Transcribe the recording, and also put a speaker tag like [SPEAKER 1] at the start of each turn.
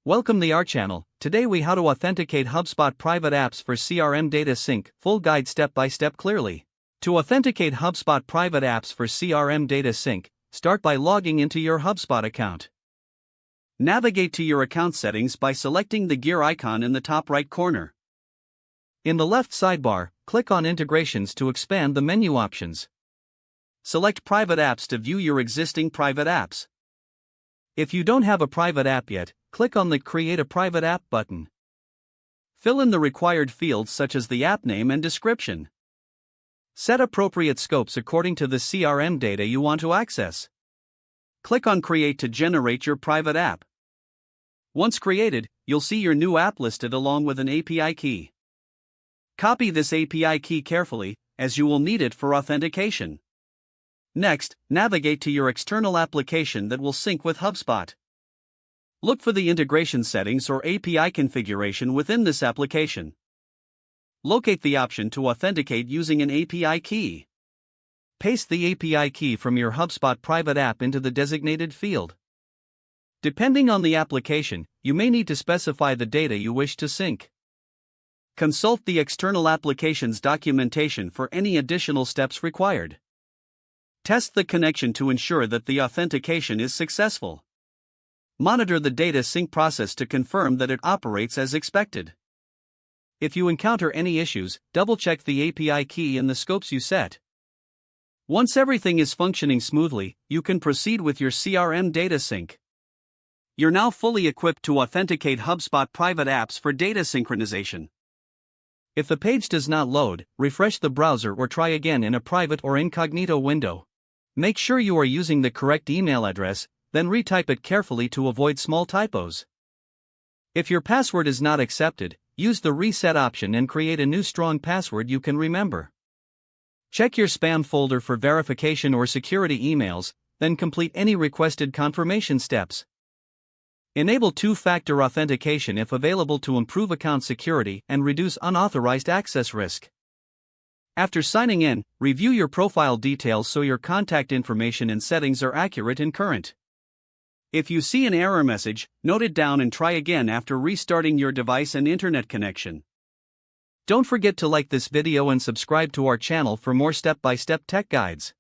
[SPEAKER 1] Welcome to our channel. Today we how to authenticate HubSpot private apps for CRM data sync, full guide step by step clearly. To authenticate HubSpot private apps for CRM data sync, start by logging into your HubSpot account. Navigate to your account settings by selecting the gear icon in the top right corner. In the left sidebar, click on Integrations to expand the menu options. Select Private Apps to view your existing private apps. If you don't have a private app yet, click on the Create a Private App button. Fill in the required fields such as the app name and description. Set appropriate scopes according to the CRM data you want to access. Click on Create to generate your private app. Once created, you'll see your new app listed along with an API key. Copy this API key carefully, as you will need it for authentication. Next, navigate to your external application that will sync with HubSpot. Look for the integration settings or API configuration within this application. Locate the option to authenticate using an API key. Paste the API key from your HubSpot private app into the designated field. Depending on the application, you may need to specify the data you wish to sync. Consult the external application's documentation for any additional steps required. Test the connection to ensure that the authentication is successful. Monitor the data sync process to confirm that it operates as expected. If you encounter any issues, double-check the API key and the scopes you set. Once everything is functioning smoothly, you can proceed with your CRM data sync. You're now fully equipped to authenticate HubSpot private apps for data synchronization. If the page does not load, refresh the browser or try again in a private or incognito window. Make sure you are using the correct email address, then retype it carefully to avoid small typos. If your password is not accepted, use the reset option and create a new strong password you can remember. Check your spam folder for verification or security emails, then complete any requested confirmation steps. Enable two-factor authentication if available to improve account security and reduce unauthorized access risk. After signing in, review your profile details so your contact information and settings are accurate and current. If you see an error message, note it down and try again after restarting your device and internet connection. Don't forget to like this video and subscribe to our channel for more step-by-step tech guides.